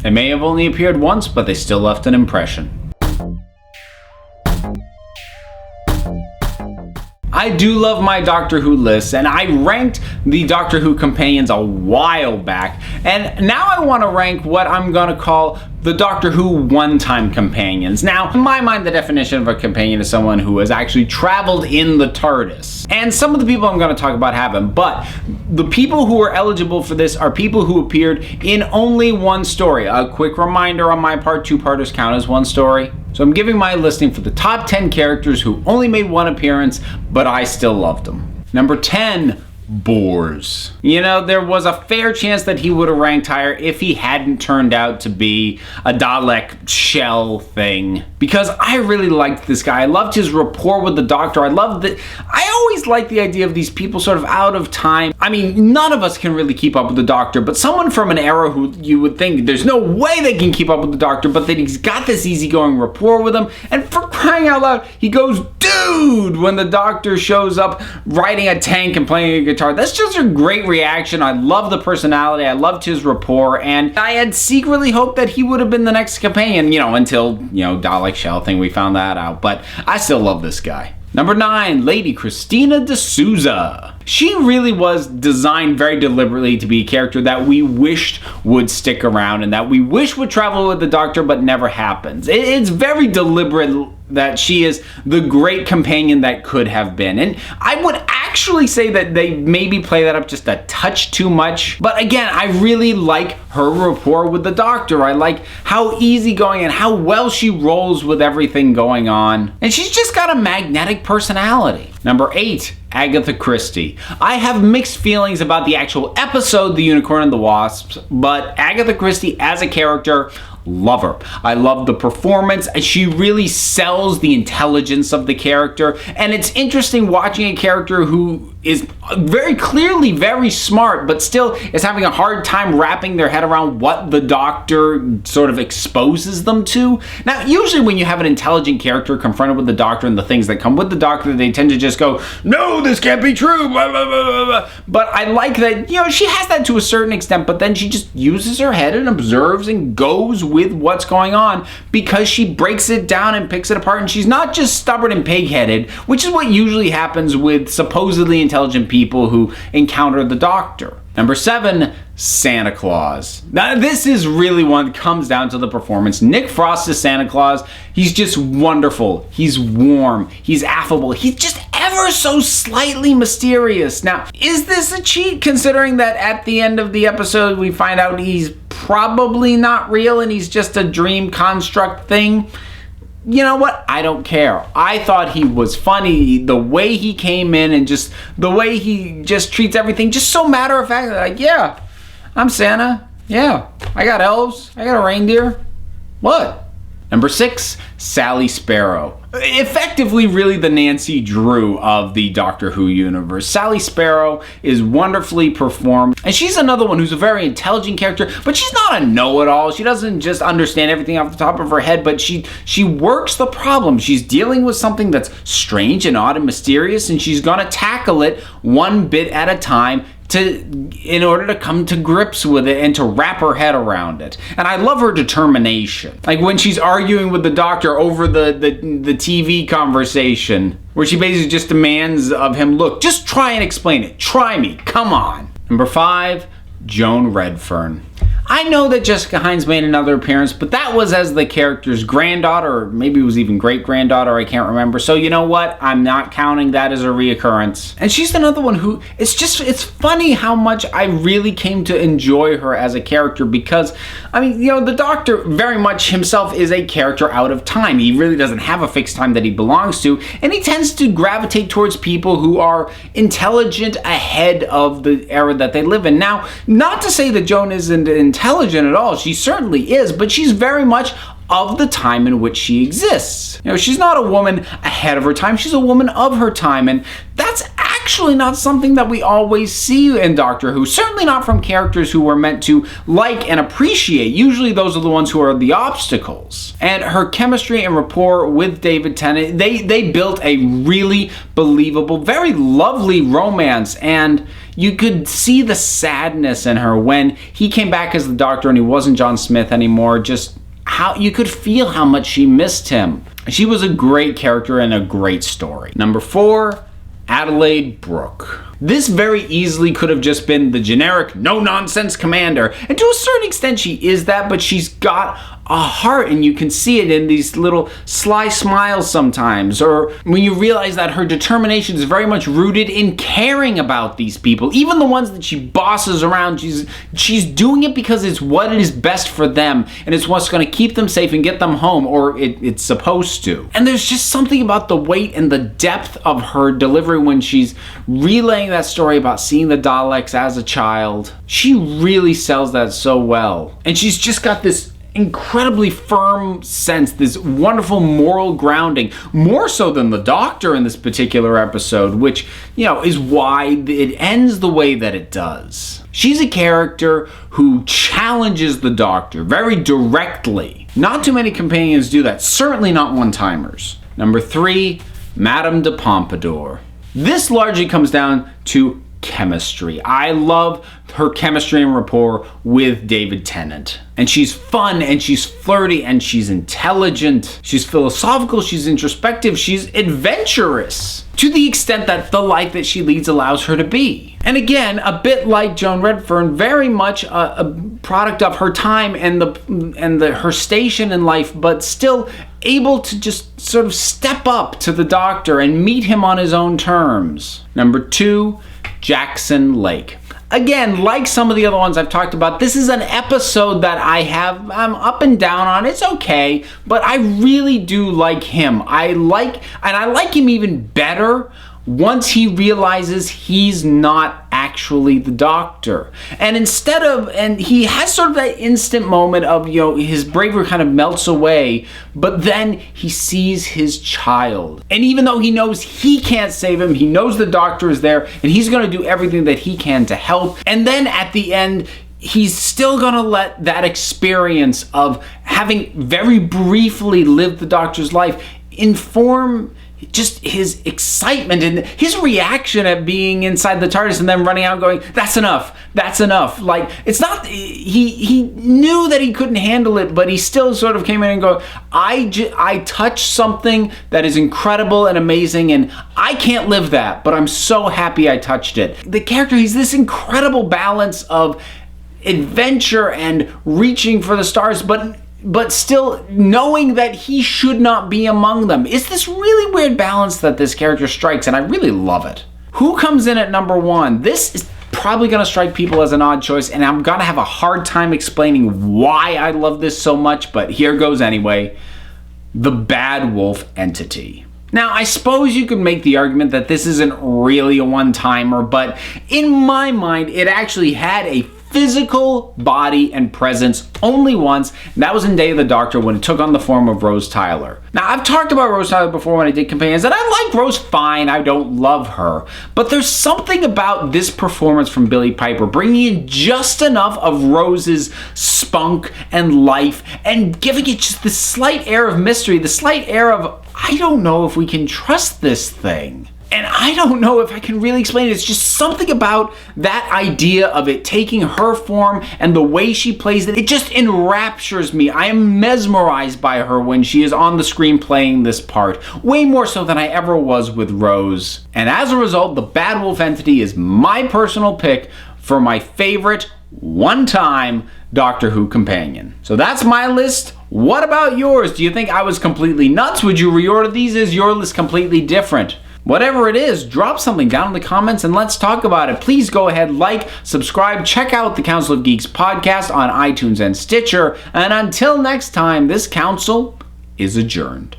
They may have only appeared once, but they still left an impression. I do love my Doctor Who lists, and I ranked the Doctor Who companions a while back, and now I want to rank what I'm going to call the Doctor Who one-time companions. Now, in my mind, the definition of a companion is someone who has actually traveled in the TARDIS. And some of the people I'm going to talk about haven't, but the people who are eligible for this are people who appeared in only one story. A quick reminder on my part, two-parters count as one story. So I'm giving my listing for the top 10 characters who only made one appearance, but I still loved them. Number 10, Bores. You know, there was a fair chance that he would have ranked higher if he hadn't turned out to be a Dalek shell thing. Because I really liked this guy. I loved his rapport with the Doctor. I always liked the idea of these people sort of out of time. I mean, none of us can really keep up with the Doctor, but someone from an era who you would think there's no way they can keep up with the Doctor, but that he's got this easygoing rapport with him. And for crying out loud, he goes, "Dude," when the Doctor shows up riding a tank and playing a guitar. That's just a great reaction. I love the personality. I loved his rapport, and I had secretly hoped that he would have been the next companion, until, Dalek shell thing, we found that out. But I still love this guy. Number 9, Lady Christina de Souza. She really was designed very deliberately to be a character that we wished would stick around and that we wish would travel with the Doctor, but never happens. It's very deliberate that she is the great companion that could have been. And I would actually say that they maybe play that up just a touch too much. But again, I really like her rapport with the Doctor. I like how easygoing and how well she rolls with everything going on. And she's just got a magnetic personality. Number 8, Agatha Christie. I have mixed feelings about the actual episode, The Unicorn and the Wasps, but Agatha Christie as a character, love her. I love the performance. She really sells the intelligence of the character, and it's interesting watching a character who is very clearly very smart, but still is having a hard time wrapping their head around what the Doctor sort of exposes them to. Now, usually when you have an intelligent character confronted with the Doctor and the things that come with the Doctor, they tend to just go, "No, this can't be true, blah, blah, blah, blah, blah." But I like that, she has that to a certain extent, but then she just uses her head and observes and goes with what's going on because she breaks it down and picks it apart, and she's not just stubborn and pig-headed, which is what usually happens with supposedly intelligent people who encounter the Doctor. Number 7, Santa Claus. Now, this is really one that comes down to the performance. Nick Frost as Santa Claus, he's just wonderful. He's warm. He's affable. He's just ever so slightly mysterious. Now, is this a cheat considering that at the end of the episode we find out he's probably not real and he's just a dream construct thing? You know what? I don't care. I thought he was funny. The way he came in and just the way he just treats everything just so matter of fact. Like, yeah, I'm Santa. Yeah, I got elves. I got a reindeer. What? Number 6, Sally Sparrow. Effectively, really the Nancy Drew of the Doctor Who universe. Sally Sparrow is wonderfully performed, and she's another one who's a very intelligent character, but she's not a know-it-all. She doesn't just understand everything off the top of her head, but she works the problem. She's dealing with something that's strange and odd and mysterious, and she's gonna tackle it one bit at a time in order to come to grips with it and to wrap her head around it. And I love her determination. Like when she's arguing with the Doctor over the TV conversation, where she basically just demands of him, "Look, just try and explain it. Try me. Come on." Number 5, Joan Redfern. I know that Jessica Hines made another appearance, but that was as the character's granddaughter, or maybe it was even great-granddaughter, I can't remember. So you know what? I'm not counting that as a reoccurrence. And she's another one who, it's funny how much I really came to enjoy her as a character because, the Doctor very much himself is a character out of time. He really doesn't have a fixed time that he belongs to, and he tends to gravitate towards people who are intelligent ahead of the era that they live in. Now, not to say that Joan isn't intelligent at all. She certainly is, but she's very much of the time in which she exists. She's not a woman ahead of her time. She's a woman of her time, and that's actually actually not something that we always see in Doctor Who. Certainly not from characters who we're meant to like and appreciate. Usually those are the ones who are the obstacles. And her chemistry and rapport with David Tennant, they built a really believable, very lovely romance, and you could see the sadness in her when he came back as the Doctor and he wasn't John Smith anymore. Just how you could feel how much she missed him. She was a great character and a great story. Number 4, Adelaide Brooke. This very easily could have just been the generic no-nonsense commander, and to a certain extent she is that, but she's got a heart, and you can see it in these little sly smiles sometimes, or when you realize that her determination is very much rooted in caring about these people, even the ones that she bosses around. She's doing it because it's what is best for them, and it's what's going to keep them safe and get them home, or it's supposed to. And there's just something about the weight and the depth of her delivery when she's relaying that story about seeing the Daleks as a child. She really sells that so well, and she's just got this incredibly firm sense, this wonderful moral grounding, more so than the Doctor in this particular episode, which, is why it ends the way that it does. She's a character who challenges the Doctor very directly. Not too many companions do that, certainly not one-timers. Number 3, Madame de Pompadour. This largely comes down to chemistry. I love her chemistry and rapport with David Tennant. And she's fun, and she's flirty, and she's intelligent, she's philosophical, she's introspective, she's adventurous, to the extent that the life that she leads allows her to be. And again, a bit like Joan Redfern, very much a product of her time and her station in life, but still able to just sort of step up to the Doctor and meet him on his own terms. Number 2, Jackson Lake. Again, like some of the other ones I've talked about, this is an episode that I'm up and down on. It's okay, but I really do like him. I like him even better once he realizes he's not actually the Doctor. And he has sort of that instant moment of, his bravery kind of melts away, but then he sees his child. And even though he knows he can't save him, he knows the Doctor is there, and he's going to do everything that he can to help. And then at the end, he's still gonna let that experience of having very briefly lived the Doctor's life inform just his excitement and his reaction at being inside the TARDIS and then running out going, that's enough. Like, it's not, he knew that he couldn't handle it, but he still sort of came in and go, I touched something that is incredible and amazing, and I can't live that, but I'm so happy I touched it. The character, he's this incredible balance of adventure and reaching for the stars, but still knowing that he should not be among them. It's this really weird balance that this character strikes, and I really love it. Who comes in at number 1? This is probably going to strike people as an odd choice, and I'm going to have a hard time explaining why I love this so much, but here goes anyway. The Bad Wolf Entity. Now, I suppose you could make the argument that this isn't really a one-timer, but in my mind, it actually had a physical body and presence only once, and that was in Day of the Doctor when it took on the form of Rose Tyler. Now, I've talked about Rose Tyler before when I did Companions, and I like Rose fine, I don't love her, but there's something about this performance from Billie Piper bringing in just enough of Rose's spunk and life and giving it just this slight air of mystery, the slight air of, I don't know if we can trust this thing. And I don't know if I can really explain it. It's just something about that idea of it taking her form and the way she plays it. It just enraptures me. I am mesmerized by her when she is on the screen playing this part. Way more so than I ever was with Rose. And as a result, the Bad Wolf Entity is my personal pick for my favorite one-time Doctor Who companion. So that's my list. What about yours? Do you think I was completely nuts? Would you reorder these? Is your list completely different? Whatever it is, drop something down in the comments and let's talk about it. Please go ahead, like, subscribe, check out the Council of Geeks podcast on iTunes and Stitcher. And until next time, this council is adjourned.